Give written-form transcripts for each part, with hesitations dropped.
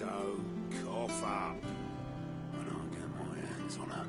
auto, cough up when I get my hands on her.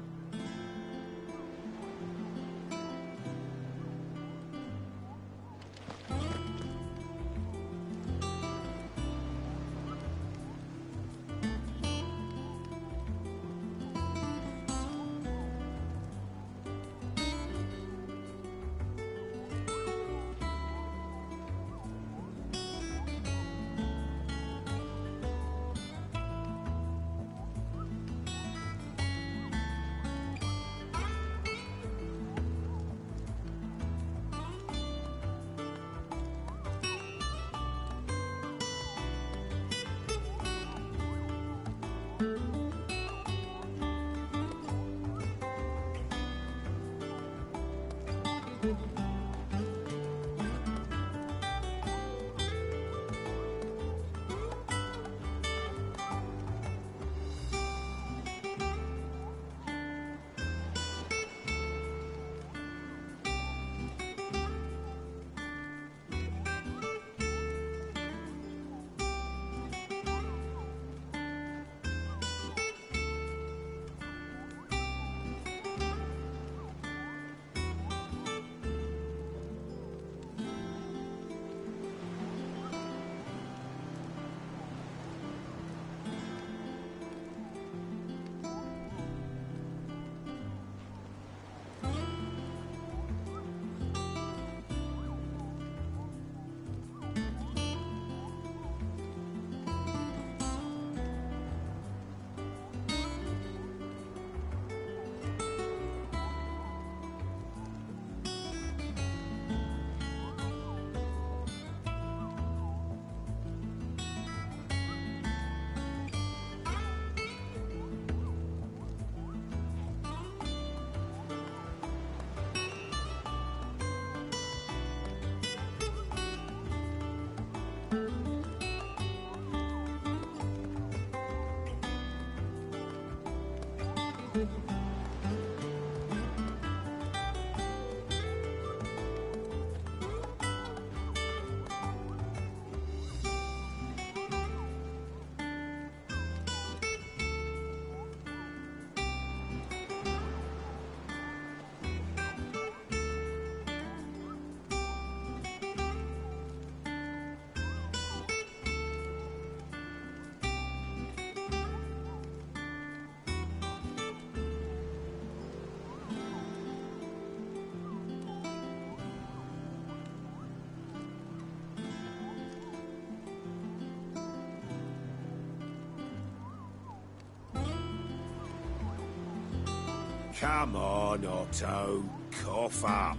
Come on, Otto, cough up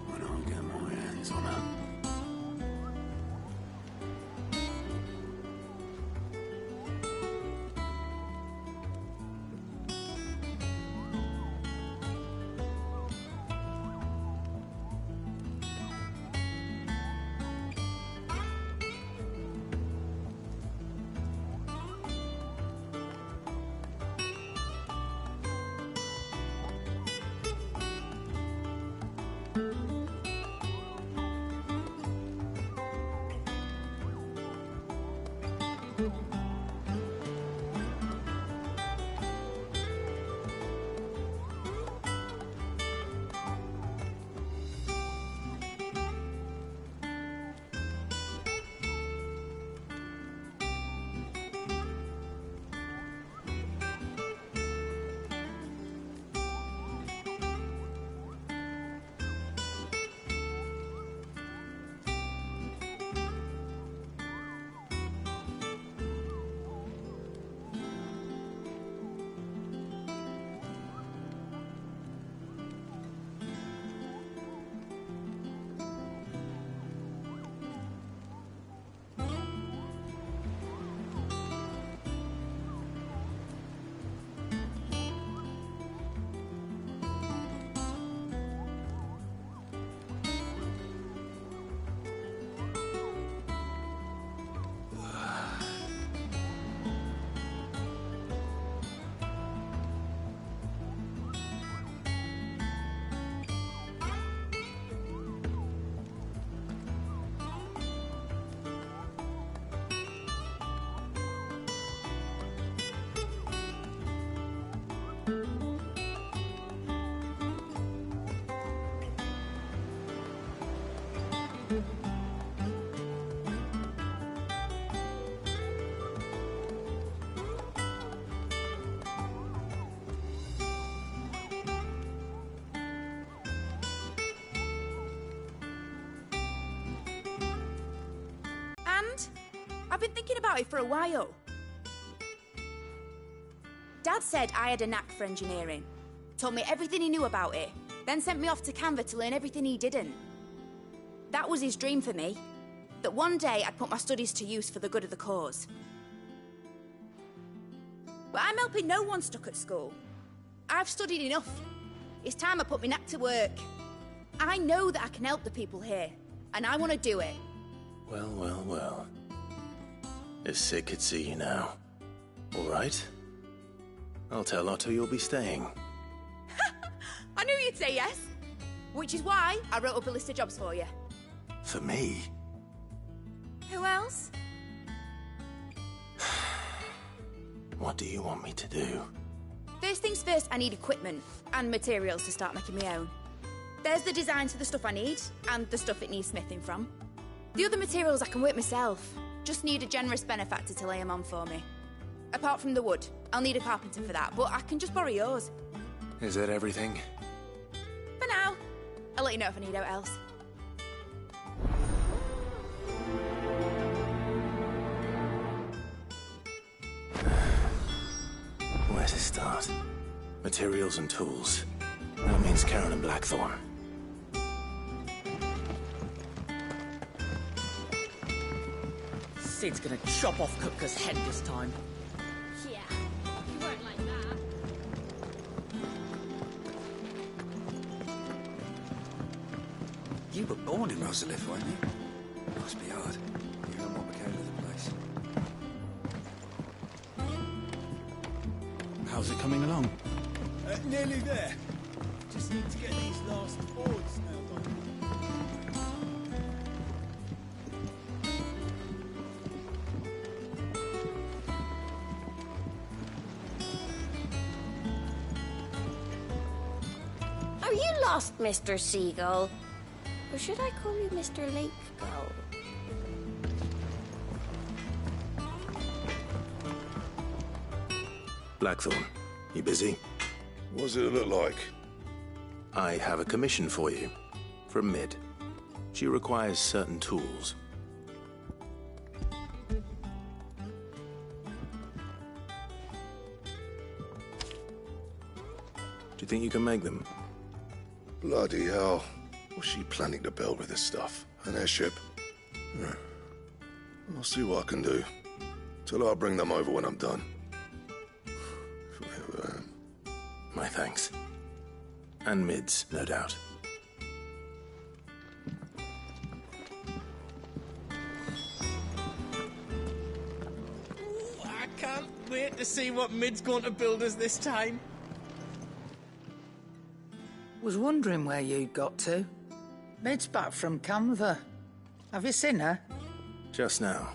when I get my hands on her. I've been thinking about it for a while. Dad said I had a knack for engineering. Told me everything he knew about it, then sent me off to Canva to learn everything he didn't. That was his dream for me. That one day I'd put my studies to use for the good of the cause. But I'm helping no one stuck at school. I've studied enough. It's time I put my knack to work. I know that I can help the people here, and I want to do it. Well, well, well. If Sid could see you now. All right. I'll tell Otto you'll be staying. I knew you'd say yes. Which is why I wrote up a list of jobs for you. For me? Who else? What do you want me to do? First things first, I need equipment and materials to start making my own. There's the designs for the stuff I need, and the stuff it needs smithing from. The other materials I can work myself. Just need a generous benefactor to lay them on for me. Apart from the wood, I'll need a carpenter for that, but I can just borrow yours. Is that everything? For now. I'll let you know if I need out else. Where to start? Materials and tools. That means Karen and Blackthorn. Sid's gonna chop off Cooker's head this time. Yeah, you weren't like that. You were born in Rosalith, weren't you? Must be hard. You know what became of the place. How's it coming along? Nearly there. Just need to get these last boards nailed on. Are you lost, Mr. Seagull? Or should I call you Mr. Lake Gull? Blackthorn, you busy? What does it look like? I have a commission for you. From Mid. She requires certain tools. Do you think you can make them? Bloody hell. What's she planning to build with this stuff? An airship? Yeah. I'll see what I can do. Tell her I'll bring them over when I'm done. If I ever am. My thanks. And Mid's, no doubt. Ooh, I can't wait to see what Mid's going to build us this time. Was wondering where you'd got to. Mid's back from Canva. Have you seen her? Just now.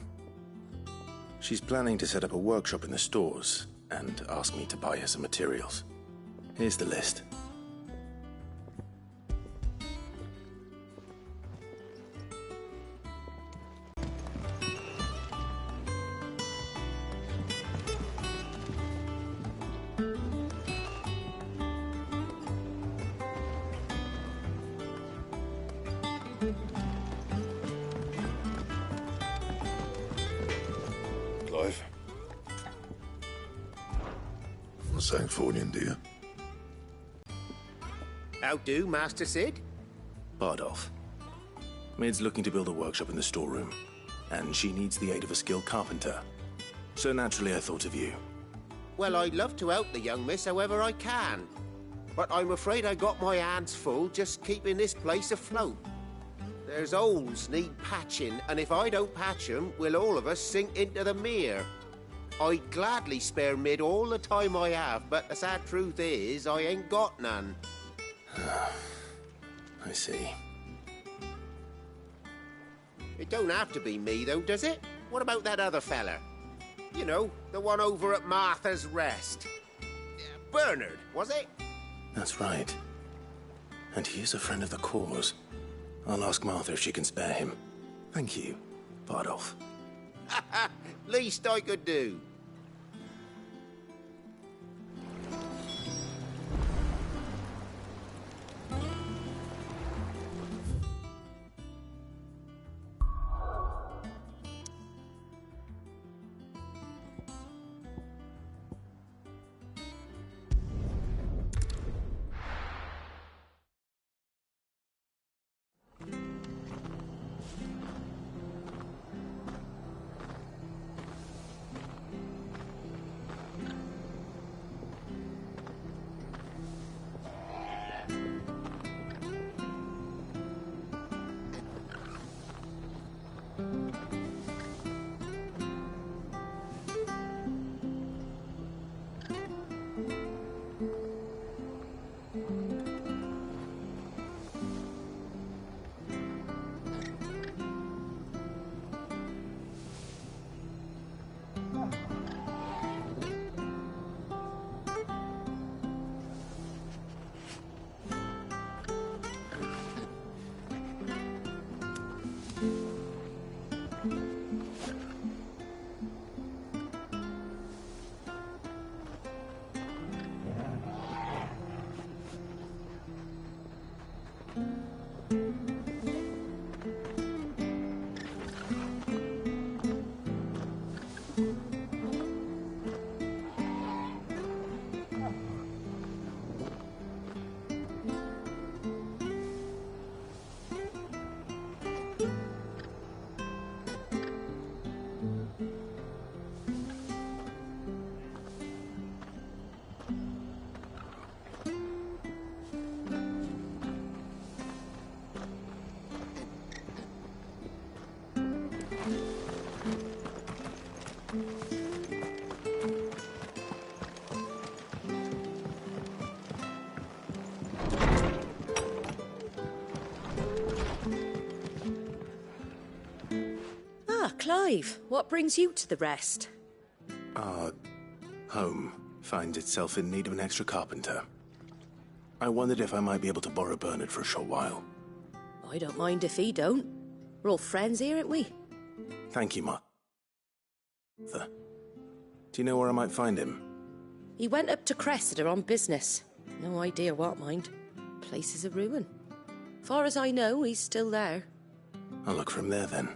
She's planning to set up a workshop in the stores and ask me to buy her some materials. Here's the list. Clive? Not saying Fornian, do you? How do, Master Sid? Bardolph. Mid's looking to build a workshop in the storeroom, and she needs the aid of a skilled carpenter. So naturally I thought of you. Well, I'd love to help the young miss however I can. But I'm afraid I got my hands full just keeping this place afloat. There's holes need patching, and if I don't patch them, we'll all of us sink into the mere. I'd gladly spare Mid all the time I have, but the sad truth is, I ain't got none. I see. It don't have to be me, though, does it? What about that other fella? You know, the one over at Martha's Rest. Bernard, was it? That's right. And he is a friend of the cause. I'll ask Martha if she can spare him. Thank you, Bardolph. Least I could do. Ah, Clive, what brings you to the rest? Our home finds itself in need of an extra carpenter. I wondered if I might be able to borrow Bernard for a short while. I don't mind if he don't. We're all friends here, aren't we? Thank you, Martha. Do you know where I might find him? He went up to Cressida on business. No idea what, mind. Place is a ruin. Far as I know, he's still there. I'll look for him there, then.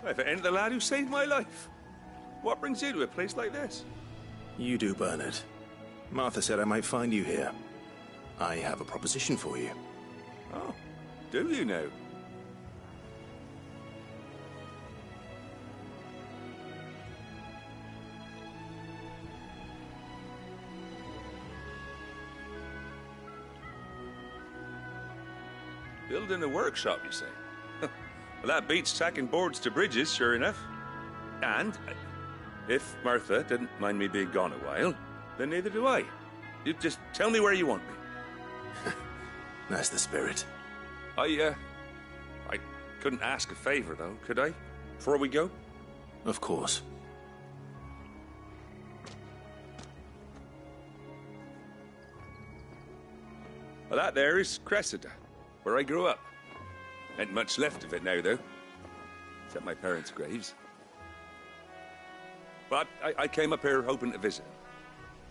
If it ain't the lad who saved my life. What brings you to a place like this? You do, Bernard. Martha said I might find you here. I have a proposition for you. Oh, do you now? Building a workshop, you say? Well, that beats tacking boards to bridges, sure enough. And if Martha didn't mind me being gone a while, then neither do I. You just tell me where you want me. That's the spirit. I couldn't ask a favor, though, could I? Before we go? Of course. Well, that there is Cressida, where I grew up. Ain't much left of it now, though. Except my parents' graves. But I came up here hoping to visit.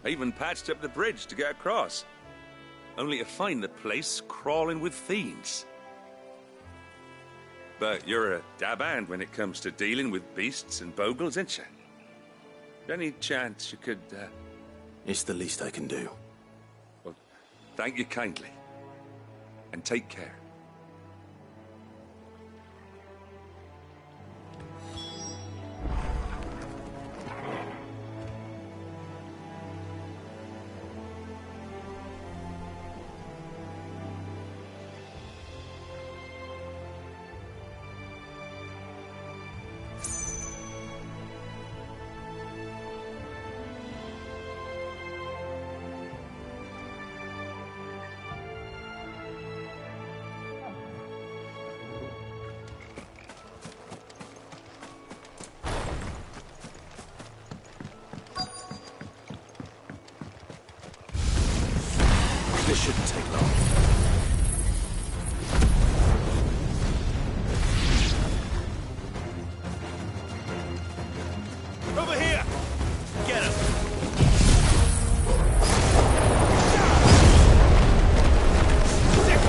I even patched up the bridge to get across. Only to find the place crawling with fiends. But you're a dab hand when it comes to dealing with beasts and bogles, ain't you? Any chance you could, It's the least I can do. Well, thank you kindly. And take care. This shouldn't take long. Over here! Get him! Sick!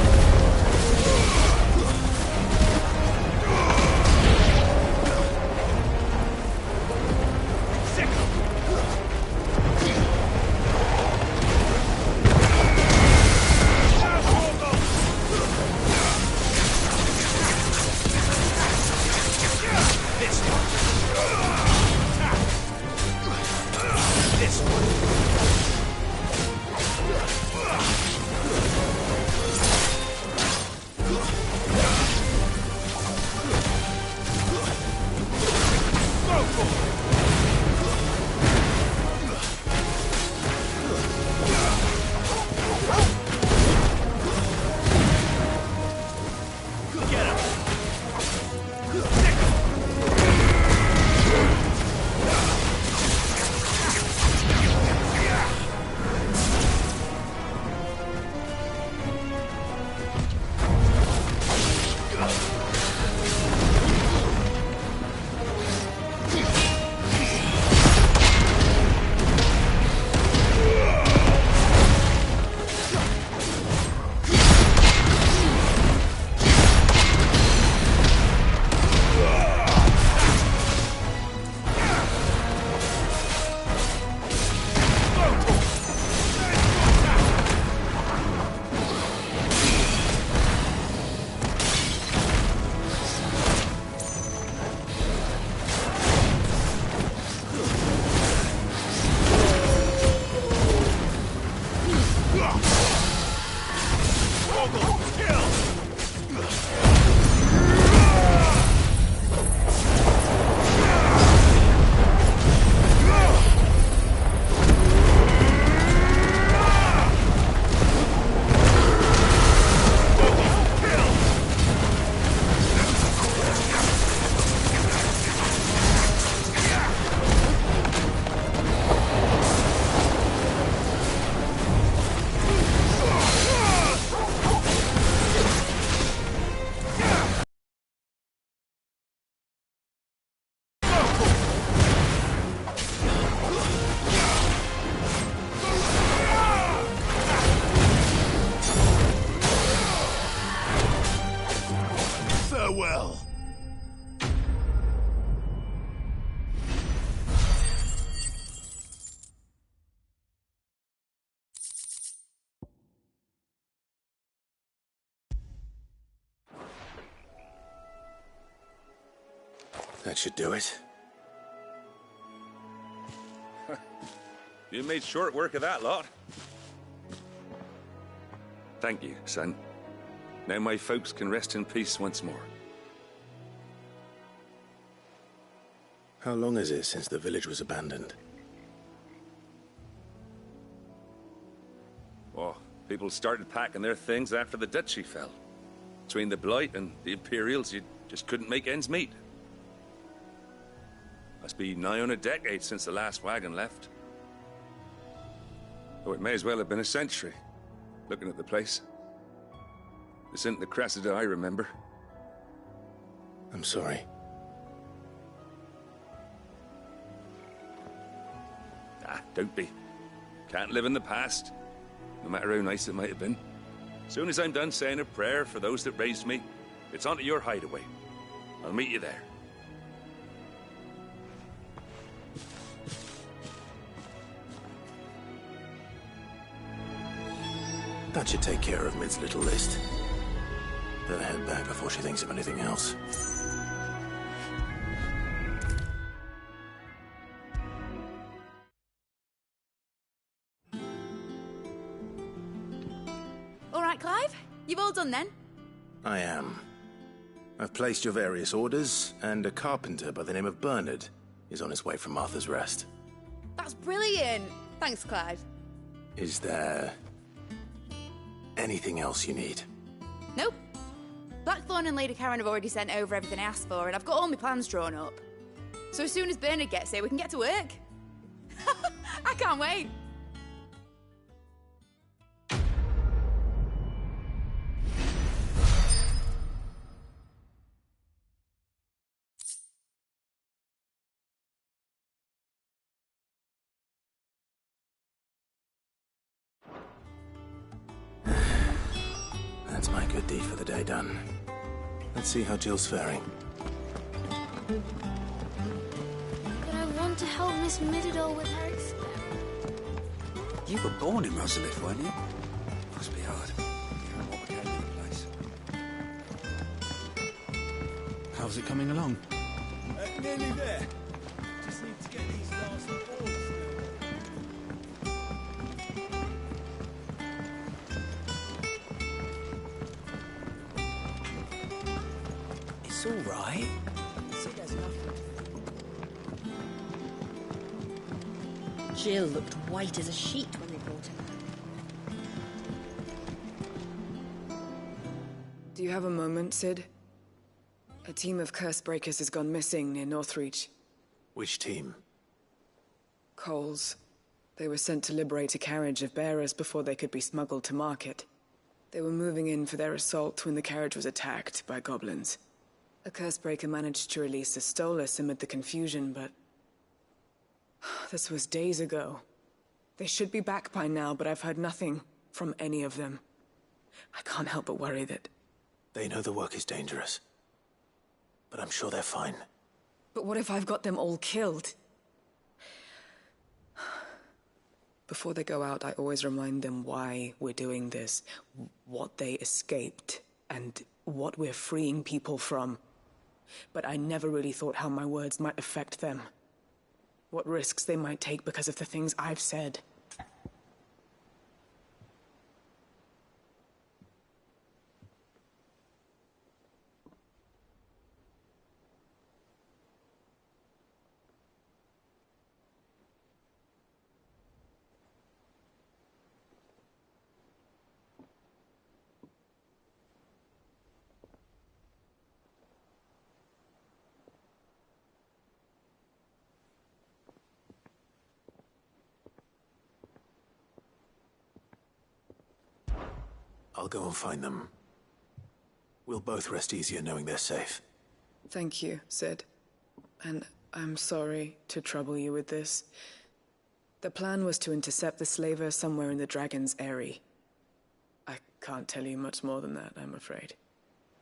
Farewell. That should do it. You made short work of that lot. Thank you, son. Now my folks can rest in peace once more. How long is it since the village was abandoned? Oh, people started packing their things after the duchy fell. Between the Blight and the Imperials, you just couldn't make ends meet. Must be nigh on a decade since the last wagon left. Oh, it may as well have been a century, looking at the place. This isn't the Cressida I remember. I'm sorry. Ah, don't be. Can't live in the past, no matter how nice it might have been. Soon as I'm done saying a prayer for those that raised me, it's onto your hideaway. I'll meet you there. That should take care of Mid's little list. Better head back before she thinks of anything else. All right, Clive? You've all done then? I am. I've placed your various orders, and a carpenter by the name of Bernard is on his way from Arthur's Rest. That's brilliant. Thanks, Clive. Is there anything else you need? Nope. Blackthorn and Lady Karen have already sent over everything I asked for, and I've got all my plans drawn up. So as soon as Bernard gets here, we can get to work. I can't wait. That's my good deed for the day done. Let's see how Jill's faring. But I want to help Miss Middledore with her experiment. You were born in Rosalith, weren't you? Must be hard. Hearing what became of the place. How's it coming along? Nearly there. Just need to get these last boards. It's all right. See, there's nothing. Jill looked white as a sheet when they brought her. Do you have a moment, Sid? A team of curse breakers has gone missing near Northreach. Which team? Coles. They were sent to liberate a carriage of bearers before they could be smuggled to market. They were moving in for their assault when the carriage was attacked by goblins. A curse breaker managed to release a Stolas amid the confusion, but this was days ago. They should be back by now, but I've heard nothing from any of them. I can't help but worry that... They know the work is dangerous, but I'm sure they're fine. But what if I've got them all killed? Before they go out, I always remind them why we're doing this, what they escaped, and what we're freeing people from. But I never really thought how my words might affect them. What risks they might take because of the things I've said. I'll go and find them. We'll both rest easier knowing they're safe. Thank you, Sid. And I'm sorry to trouble you with this. The plan was to intercept the slaver somewhere in the Dragon's Eyrie. I can't tell you much more than that, I'm afraid.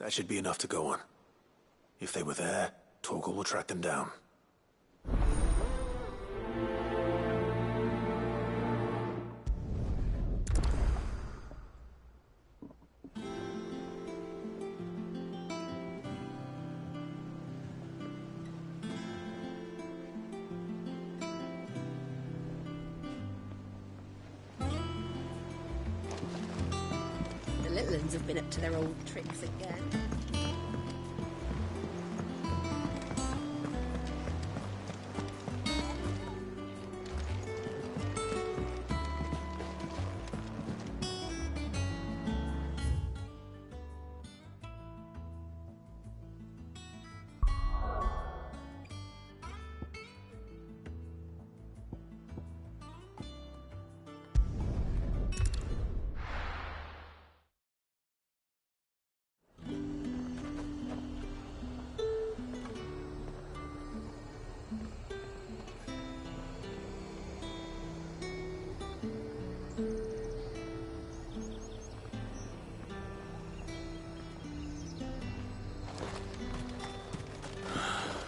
That should be enough to go on. If they were there, Torgal will track them down. The little uns have been up to their old tricks again.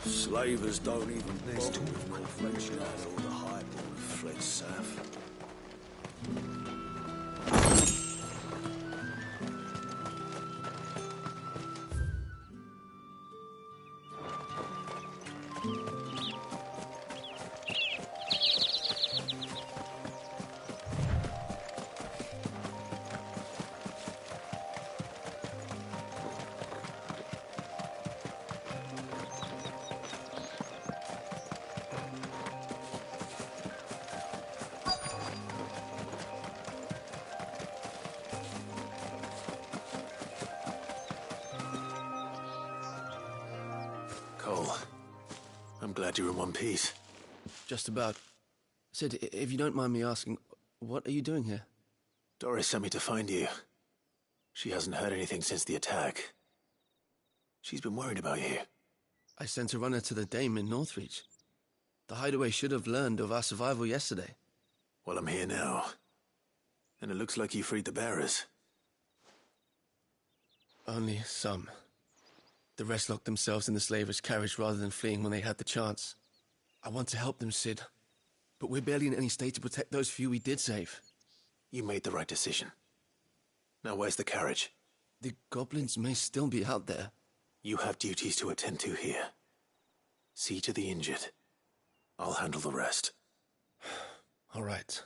Slavers don't even bother with North or the highborn fled south. Cole, I'm glad you're in one piece. Just about. Sid, if you don't mind me asking, what are you doing here? Doris sent me to find you. She hasn't heard anything since the attack. She's been worried about you. I sent a runner to the Dame in Northreach. The hideaway should have learned of our survival yesterday. Well, I'm here now. And it looks like you freed the bearers. Only some. The rest locked themselves in the slavers' carriage rather than fleeing when they had the chance. I want to help them, Sid. But we're barely in any state to protect those few we did save. You made the right decision. Now where's the carriage? The goblins may still be out there. You have duties to attend to here. See to the injured. I'll handle the rest. All right.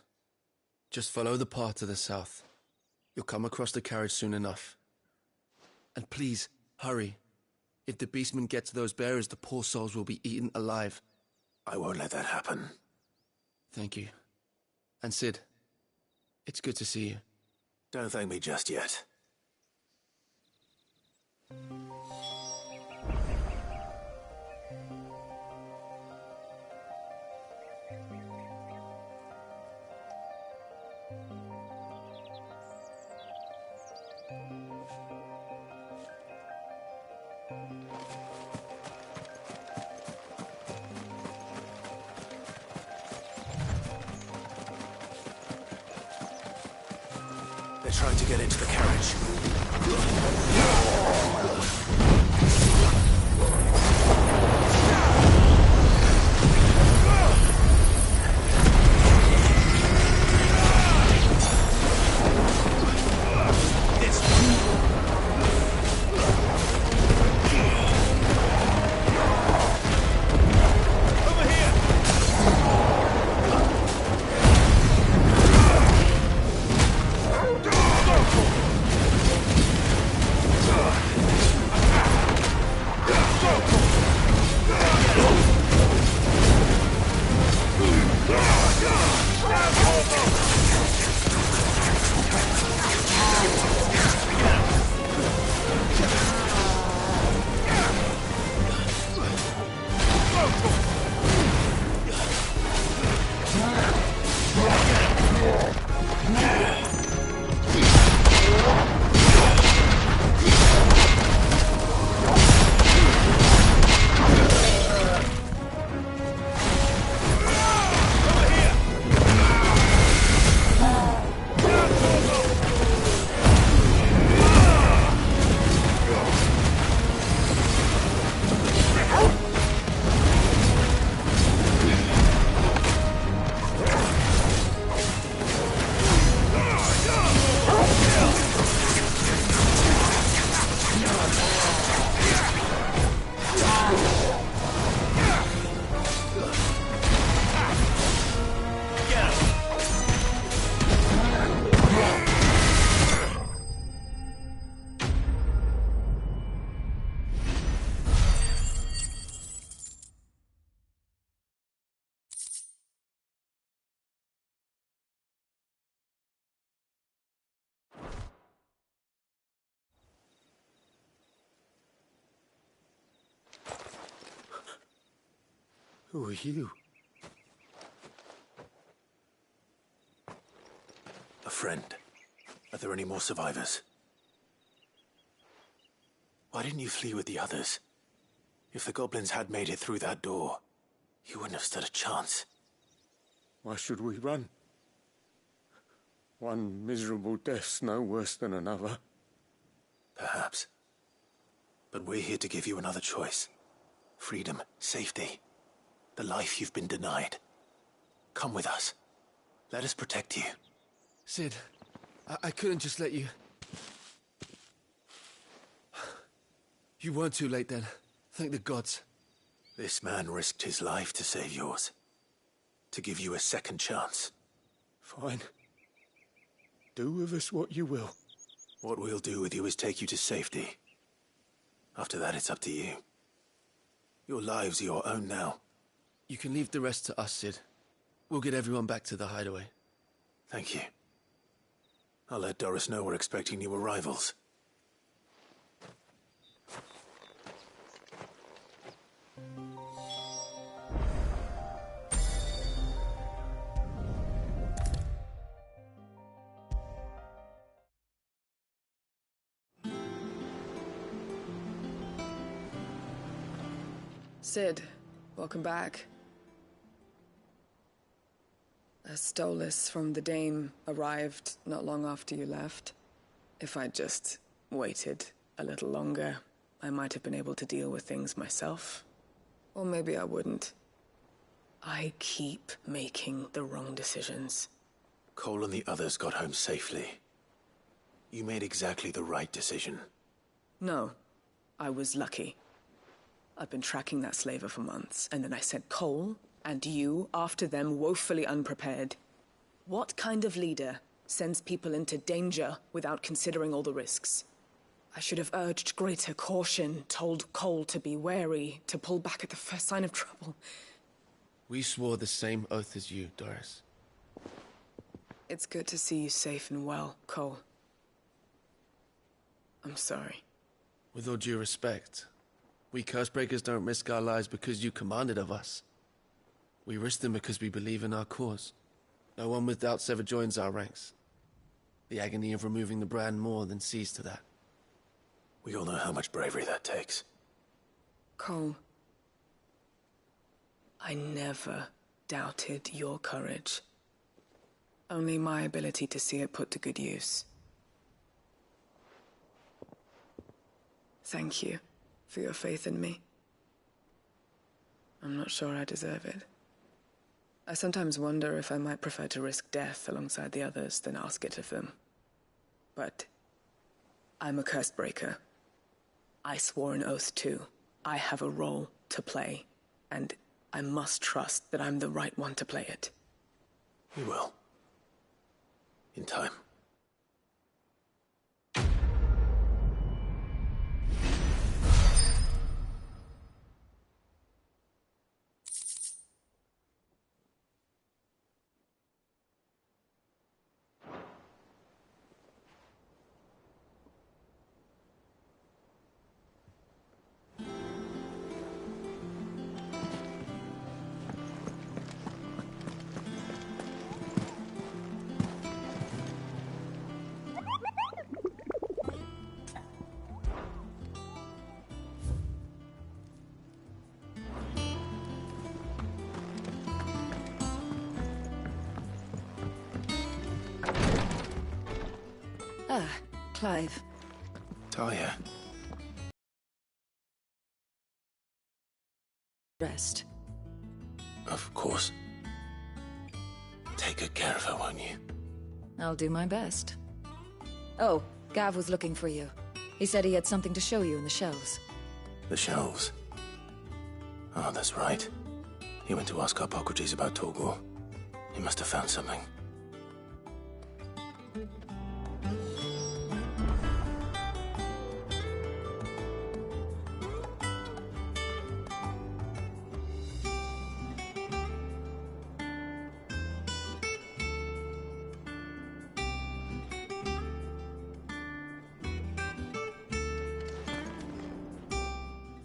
Just follow the path to the south. You'll come across the carriage soon enough. And please, hurry. If the beastmen get to those bearers, the poor souls will be eaten alive. I won't let that happen. Thank you. And Sid, it's good to see you. Don't thank me just yet. They're trying to get into the carriage. Who are you? A friend. Are there any more survivors? Why didn't you flee with the others? If the goblins had made it through that door, you wouldn't have stood a chance. Why should we run? One miserable death's no worse than another. Perhaps. But we're here to give you another choice. Freedom, safety, the life you've been denied. Come with us. Let us protect you. Sid, I couldn't just let you... You weren't too late then. Thank the gods. This man risked his life to save yours. To give you a second chance. Fine. Do with us what you will. What we'll do with you is take you to safety. After that, it's up to you. Your lives are your own now. You can leave the rest to us, Sid. We'll get everyone back to the hideaway. Thank you. I'll let Doris know we're expecting new arrivals. Sid, welcome back. A Stolas from the Dame arrived not long after you left. If I'd just waited a little longer, I might have been able to deal with things myself. Or maybe I wouldn't. I keep making the wrong decisions. Cole and the others got home safely. You made exactly the right decision. No, I was lucky. I've been tracking that slaver for months, and then I sent Cole and you after them, woefully unprepared. What kind of leader sends people into danger without considering all the risks? I should have urged greater caution, told Cole to be wary, to pull back at the first sign of trouble. We swore the same oath as you, Doris. It's good to see you safe and well, Cole. I'm sorry. With all due respect, we Cursebreakers don't risk our lives because you commanded of us. We risk them because we believe in our cause. No one with doubts ever joins our ranks. The agony of removing the brand more than sees to that. We all know how much bravery that takes. Cole, I never doubted your courage. Only my ability to see it put to good use. Thank you for your faith in me. I'm not sure I deserve it. I sometimes wonder if I might prefer to risk death alongside the others than ask it of them. But I'm a Cursebreaker. I swore an oath too. I have a role to play, and I must trust that I'm the right one to play it. You will. In time. Ah, Clive. Talia. Rest. Of course. Take good care of her, won't you? I'll do my best. Oh, Gav was looking for you. He said he had something to show you in the shelves. The shelves? Oh, that's right. He went to ask Hippocrates about Torgor. He must have found something.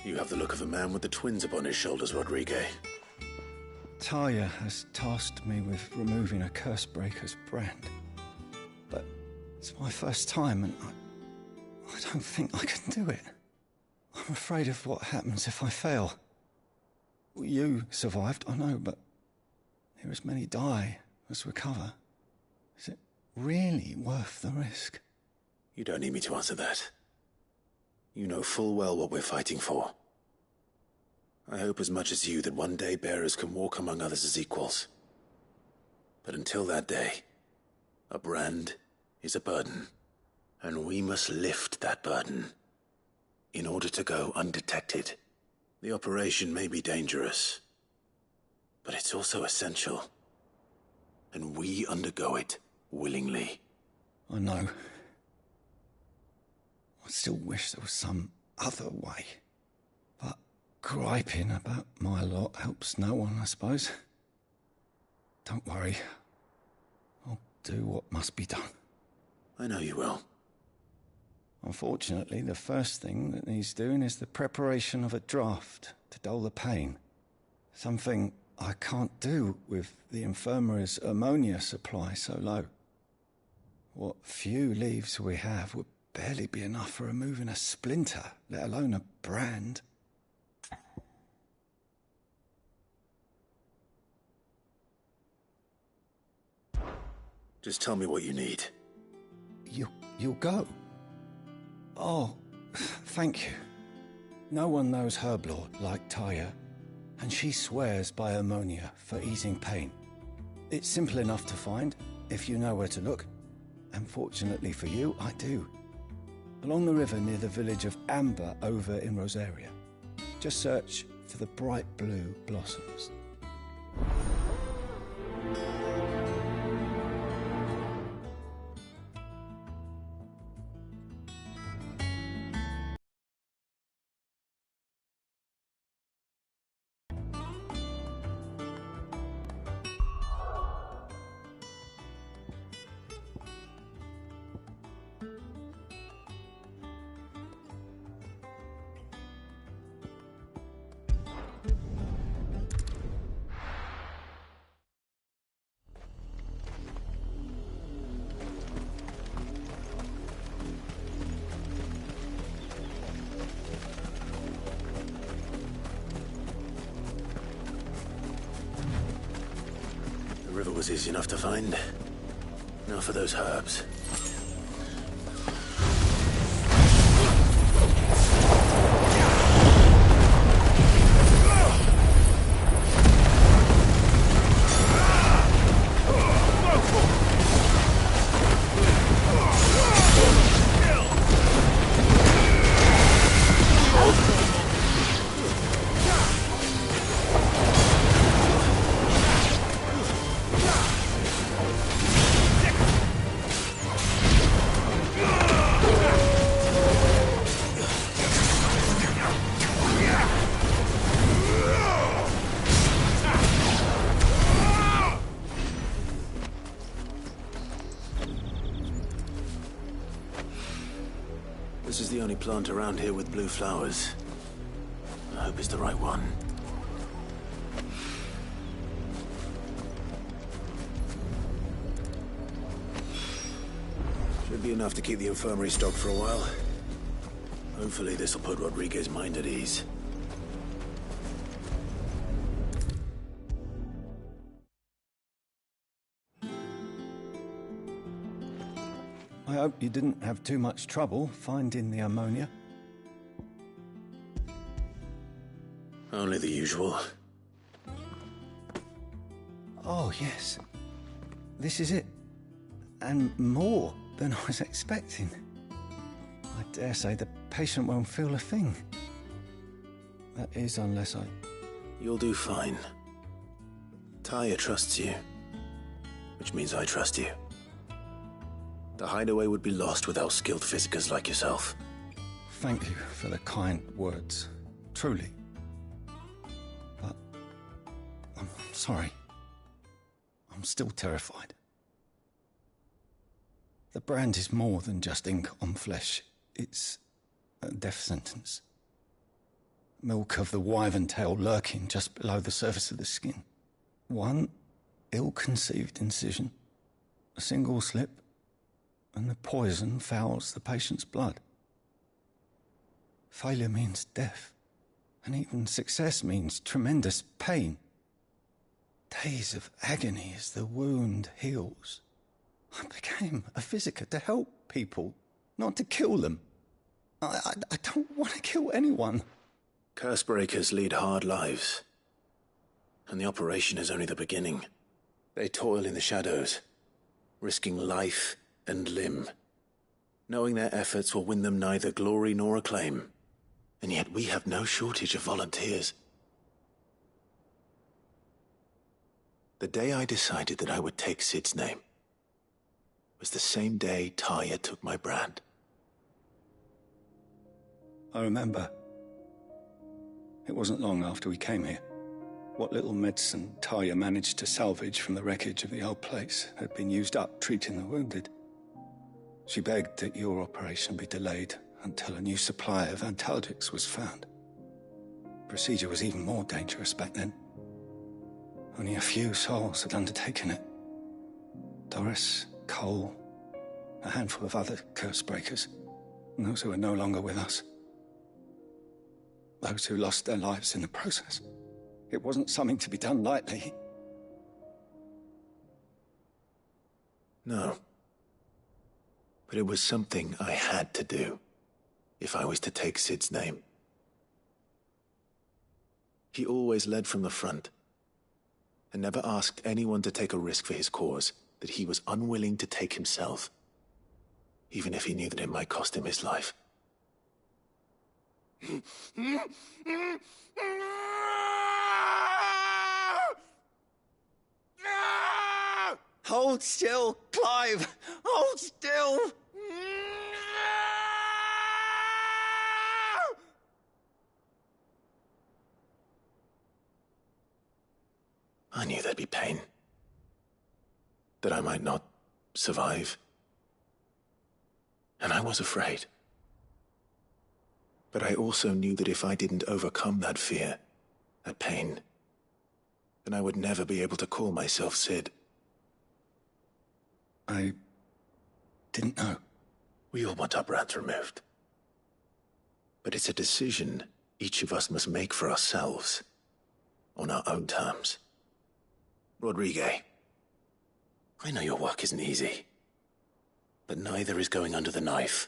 You have the look of a man with the twins upon his shoulders, Rodrigue. Taya has tasked me with removing a Cursebreaker's brand. But it's my first time, and I don't think I can do it. I'm afraid of what happens if I fail. You survived, I know, but here as many die as recover. Is it really worth the risk? You don't need me to answer that. You know full well what we're fighting for. I hope as much as you that one day bearers can walk among others as equals. But until that day, a brand is a burden, and we must lift that burden in order to go undetected. The operation may be dangerous, but it's also essential, and we undergo it willingly. I know. I still wish there was some other way. But griping about my lot helps no one, I suppose. Don't worry. I'll do what must be done. I know you will. Unfortunately, the first thing that needs doing is the preparation of a draft to dull the pain. Something I can't do with the infirmary's ammonia supply so low. What few leaves we have would barely be enough for removing a splinter, let alone a brand. Just tell me what you need. You'll go? Oh, thank you. No one knows Herblord like Taya, and she swears by ammonia for easing pain. It's simple enough to find, if you know where to look. And fortunately for you, I do. Along the river near the village of Amber over in Rosaria. Just search for the bright blue blossoms. The river was easy enough to find. Now for those herbs. This is the only plant around here with blue flowers. I hope it's the right one. Should be enough to keep the infirmary stocked for a while. Hopefully this will put Rodriguez's mind at ease. I hope you didn't have too much trouble finding the ammonia. Only the usual. Oh, yes. This is it. And more than I was expecting. I dare say the patient won't feel a thing. That is, unless I... You'll do fine. Taya trusts you, which means I trust you. The hideaway would be lost without skilled physicers like yourself. Thank you for the kind words. Truly. But... I'm sorry. I'm still terrified. The brand is more than just ink on flesh. It's a death sentence. Milk of the wyvern tail lurking just below the surface of the skin. One ill-conceived incision, a single slip, and the poison fouls the patient's blood. Failure means death, and even success means tremendous pain. Days of agony as the wound heals. I became a physiker to help people, not to kill them. I don't want to kill anyone. Cursebreakers lead hard lives, and the operation is only the beginning. They toil in the shadows, risking life and limb, knowing their efforts will win them neither glory nor acclaim. And yet we have no shortage of volunteers. The day I decided that I would take Sid's name was the same day Taya took my brand. I remember. It wasn't long after we came here. What little medicine Taya managed to salvage from the wreckage of the old place had been used up treating the wounded. She begged that your operation be delayed until a new supply of antalgics was found. Procedure was even more dangerous back then. Only a few souls had undertaken it. Doris, Cole, a handful of other curse breakers, and those who are no longer with us. Those who lost their lives in the process. It wasn't something to be done lightly. No. But it was something I had to do, if I was to take Sid's name. He always led from the front, and never asked anyone to take a risk for his cause that he was unwilling to take himself, even if he knew that it might cost him his life. Hold still, Clive! Hold still! I knew there'd be pain. That I might not survive. And I was afraid. But I also knew that if I didn't overcome that fear, that pain, then I would never be able to call myself Sid. I didn't know. We all want our brands removed. But it's a decision each of us must make for ourselves, on our own terms. Rodrigue, I know your work isn't easy, but neither is going under the knife.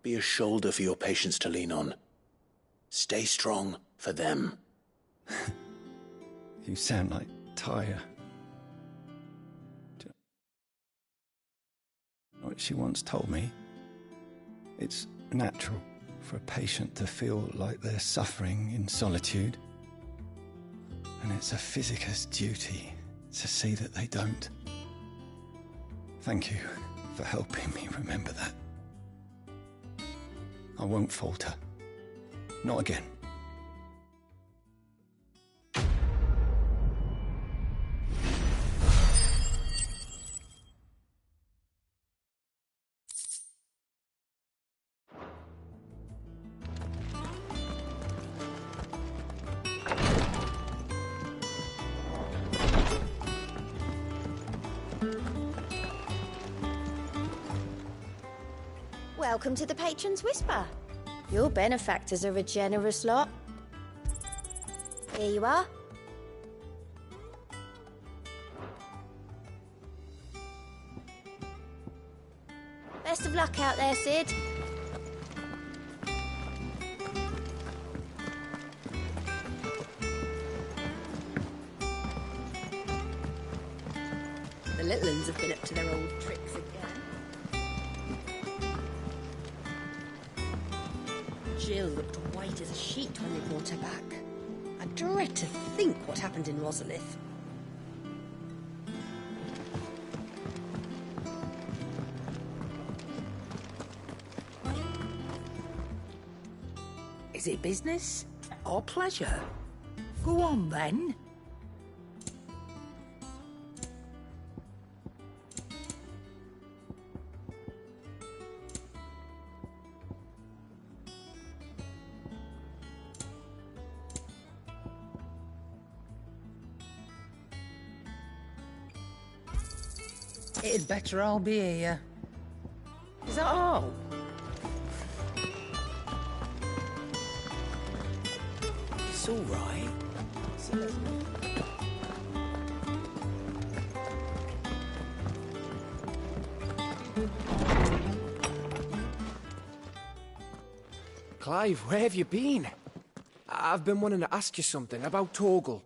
Be a shoulder for your patients to lean on. Stay strong for them. You sound like Taya. What she once told me, it's natural for a patient to feel like they're suffering in solitude. And it's a physicist's duty to see that they don't. Thank you for helping me remember that. I won't falter. Not again. Welcome to the Patron's Whisper. Your benefactors are a generous lot. Here you are. Best of luck out there, Sid. The little uns have been up to their old tricks again. Jill looked white as a sheet when they brought her back. I dread to think what happened in Rosalith. Is it business or pleasure? Go on, then. It'd better all be here. Is that all? It's all right. Clive, where have you been? I've been wanting to ask you something about Torgal.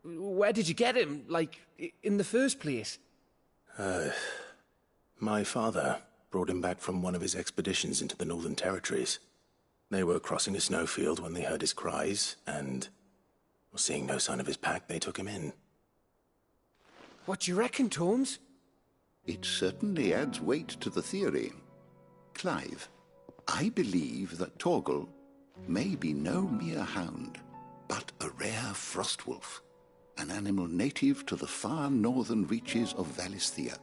Where did you get him, like, in the first place? My father brought him back from one of his expeditions into the Northern Territories. They were crossing a snowfield when they heard his cries, and, seeing no sign of his pack, they took him in. What do you reckon, Tomes? It certainly adds weight to the theory. Clive, I believe that Torgal may be no mere hound, but a rare frostwolf, an animal native to the far northern reaches of Valisthea.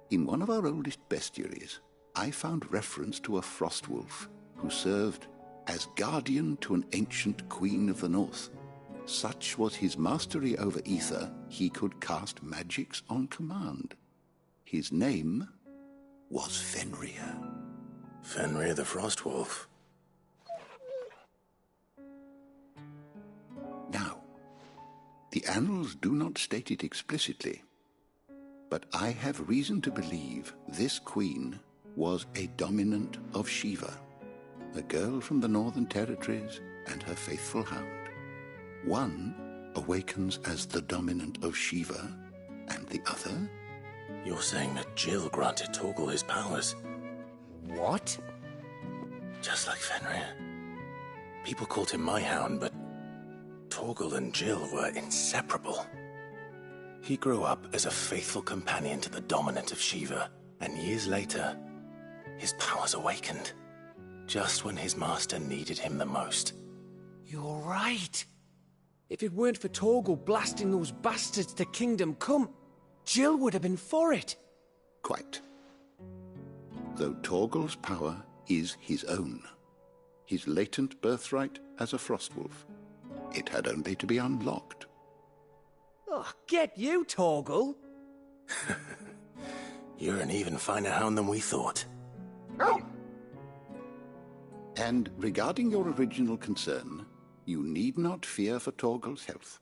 In one of our oldest bestiaries, I found reference to a frostwolf who served as guardian to an ancient queen of the north. Such was his mastery over ether, he could cast magics on command. His name was Fenrir. Fenrir the Frostwolf. Now, the annals do not state it explicitly, but I have reason to believe this queen was a dominant of Shiva, a girl from the Northern Territories and her faithful hound. One awakens as the dominant of Shiva, and the other? You're saying that Jill granted Torgal his powers? What? Just like Fenrir. People called him my hound, but Torgal and Jill were inseparable. He grew up as a faithful companion to the dominant of Shiva, and years later, his powers awakened, just when his master needed him the most. You're right. If it weren't for Torgal blasting those bastards to Kingdom Come, Jill would have been for it. Quite. Though Torgal's power is his own, his latent birthright as a Frostwolf, it had only to be unlocked. Oh, get you, Torgal! You're an even finer hound than we thought. And regarding your original concern, you need not fear for Torgal's health.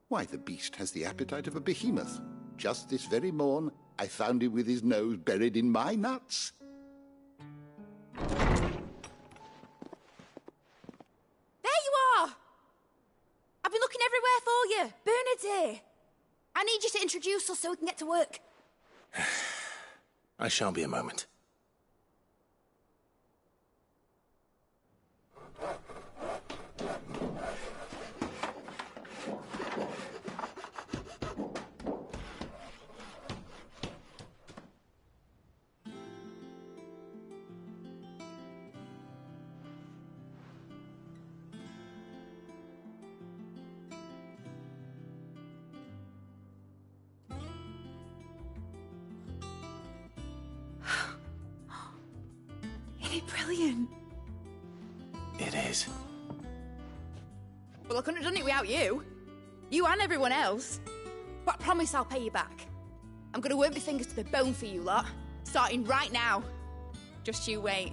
Why, the beast has the appetite of a behemoth. Just this very morn, I found him with his nose buried in my nuts. There you are! I've been looking everywhere for you. Bernard's here. I need you to introduce us so we can get to work. I shan't be a moment. Brilliant. It is. Well, I couldn't have done it without you. You and everyone else. But I promise I'll pay you back. I'm gonna work my fingers to the bone for you lot, starting right now. Just you wait.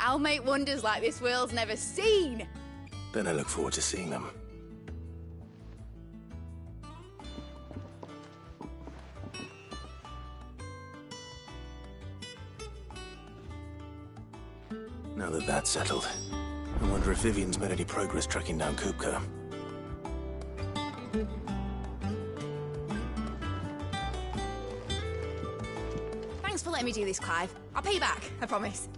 I'll make wonders like this world's never seen. Then I look forward to seeing them. Now that that's settled, I wonder if Vivian's made any progress tracking down Kupka. Thanks for letting me do this, Clive. I'll pay you back, I promise.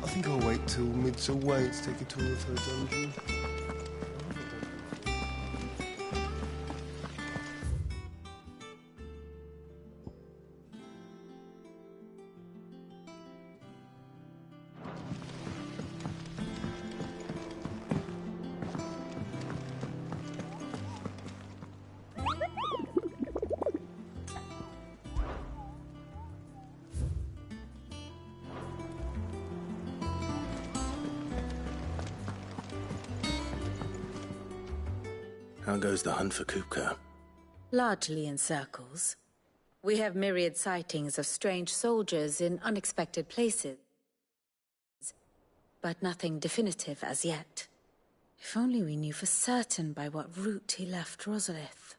I think I'll wait till Mid's away to take a tour of her dungeon. How goes the hunt for Kupka? Largely in circles. We have myriad sightings of strange soldiers in unexpected places, but nothing definitive as yet. If only we knew for certain by what route he left Rosalith.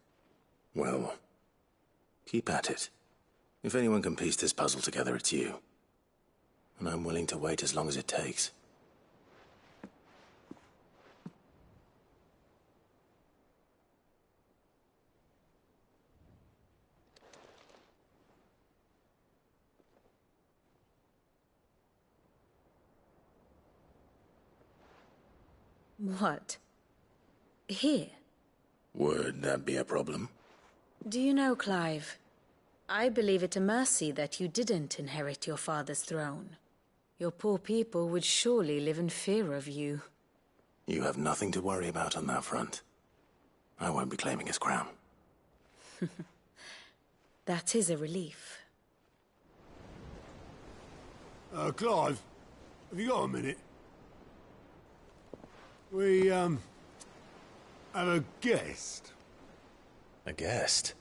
Well, keep at it. If anyone can piece this puzzle together, it's you. And I'm willing to wait as long as it takes. What? Here? Would that be a problem? Do you know, Clive? I believe it a mercy that you didn't inherit your father's throne. Your poor people would surely live in fear of you. You have nothing to worry about on that front. I won't be claiming his crown. That is a relief. Clive, have you got a minute? We, have a guest. A guest?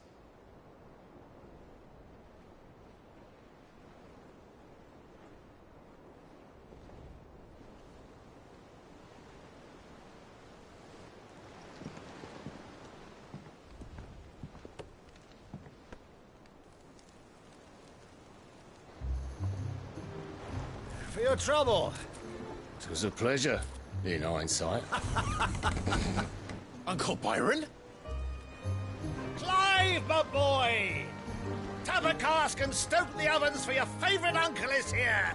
For your trouble. It was a pleasure, in hindsight. Uncle Byron? Clive, my boy! Tap a cask and stoke the ovens for your favourite uncle is here!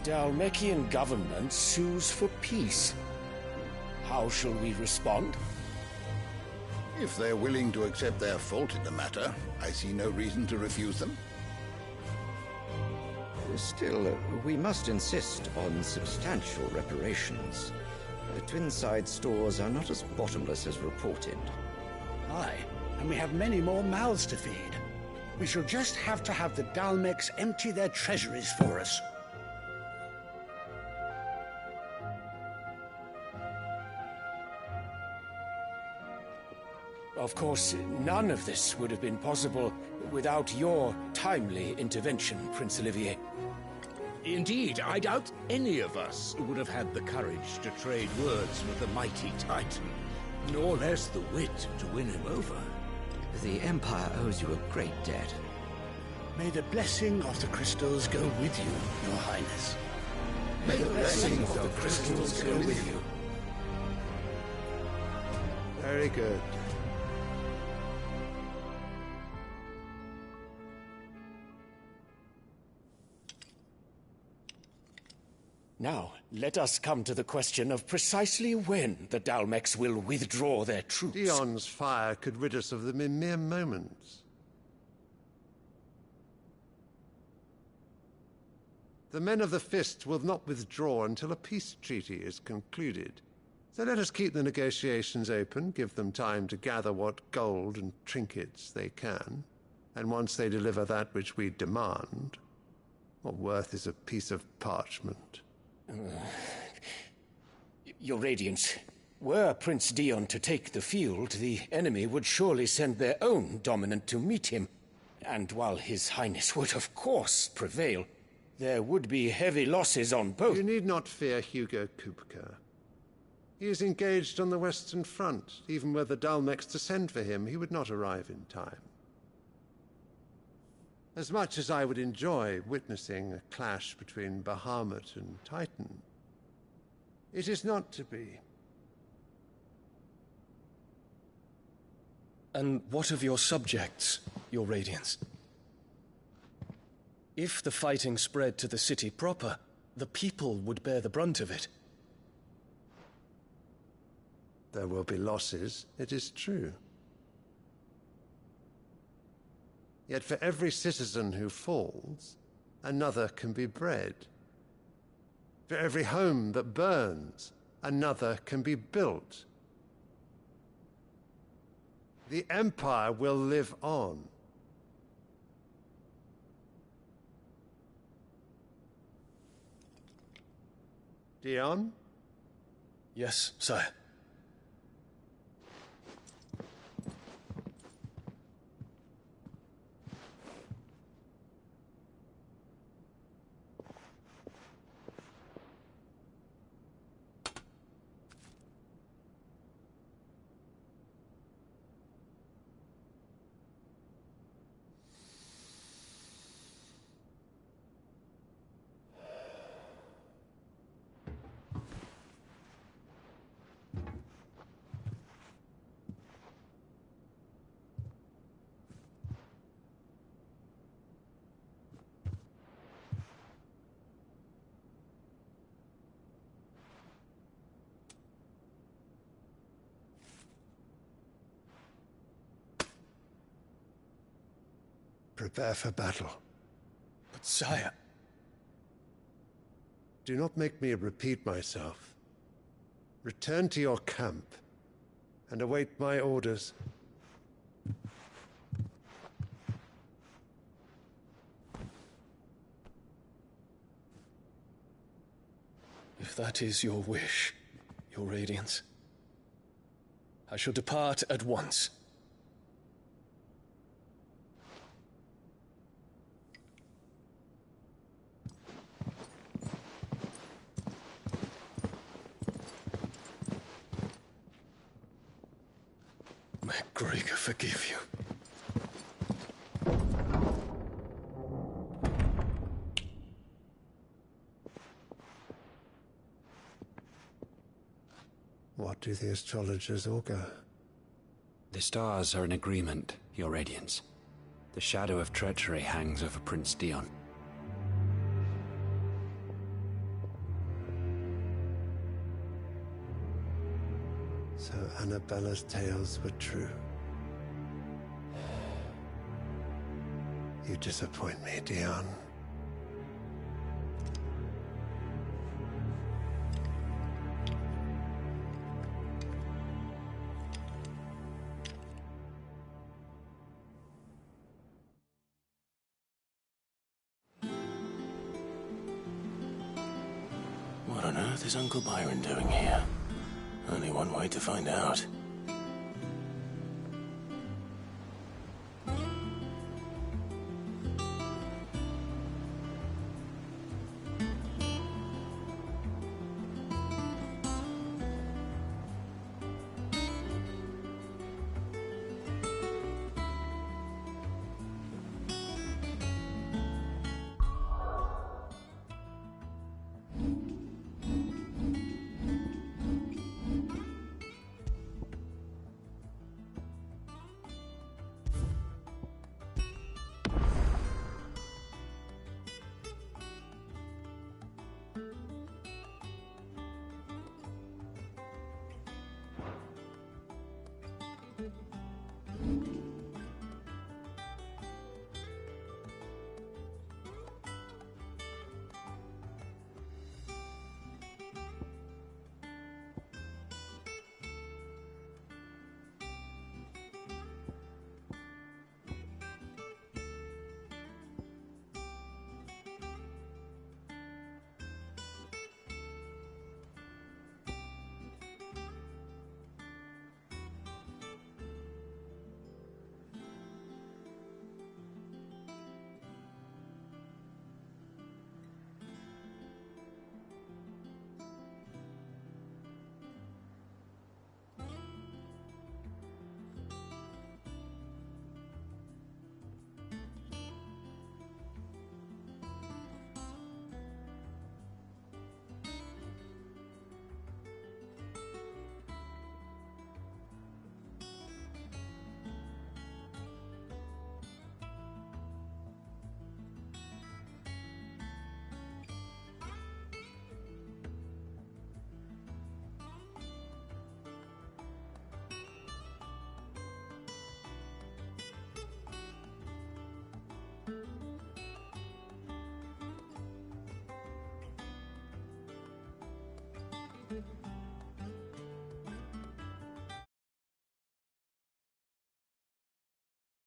The Dalmekian government sues for peace. How shall we respond? If they're willing to accept their fault in the matter, I see no reason to refuse them. Still, we must insist on substantial reparations. Twinside stores are not as bottomless as reported. Aye, and we have many more mouths to feed. We shall just have to have the Dalmeks empty their treasuries for us. Of course, none of this would have been possible without your timely intervention, Prince Olivier. Indeed, I doubt any of us would have had the courage to trade words with the mighty Titan, nor less the wit to win him over. The Empire owes you a great debt. May the blessing of the crystals go with you, Your Highness. May the blessing of the crystals go with you. Very good. Now, let us come to the question of precisely when the Dalmeks will withdraw their troops. Dion's fire could rid us of them in mere moments. The men of the Fist will not withdraw until a peace treaty is concluded. So let us keep the negotiations open, give them time to gather what gold and trinkets they can, and once they deliver that which we demand, what worth is a piece of parchment? Your Radiance, were Prince Dion to take the field, the enemy would surely send their own dominant to meet him. And while His Highness would of course prevail, there would be heavy losses on both. You need not fear Hugo Kupka. He is engaged on the Western Front. Even were the Dalmeks to send for him, he would not arrive in time. As much as I would enjoy witnessing a clash between Bahamut and Titan, it is not to be. And what of your subjects, Your Radiance? If the fighting spread to the city proper, the people would bear the brunt of it. There will be losses, it is true. Yet for every citizen who falls, another can be bred. For every home that burns, another can be built. The Empire will live on. Dion? Yes, sire. Prepare for battle. But sire... Do not make me repeat myself. Return to your camp and await my orders. If that is your wish, Your Radiance, I shall depart at once. May Gregor forgive you. What do the astrologers augur? The stars are in agreement, Your Radiance. The shadow of treachery hangs over Prince Dion. So Annabella's tales were true. You disappoint me, Dion. What on earth is Uncle Byron doing here? Only one way to find out.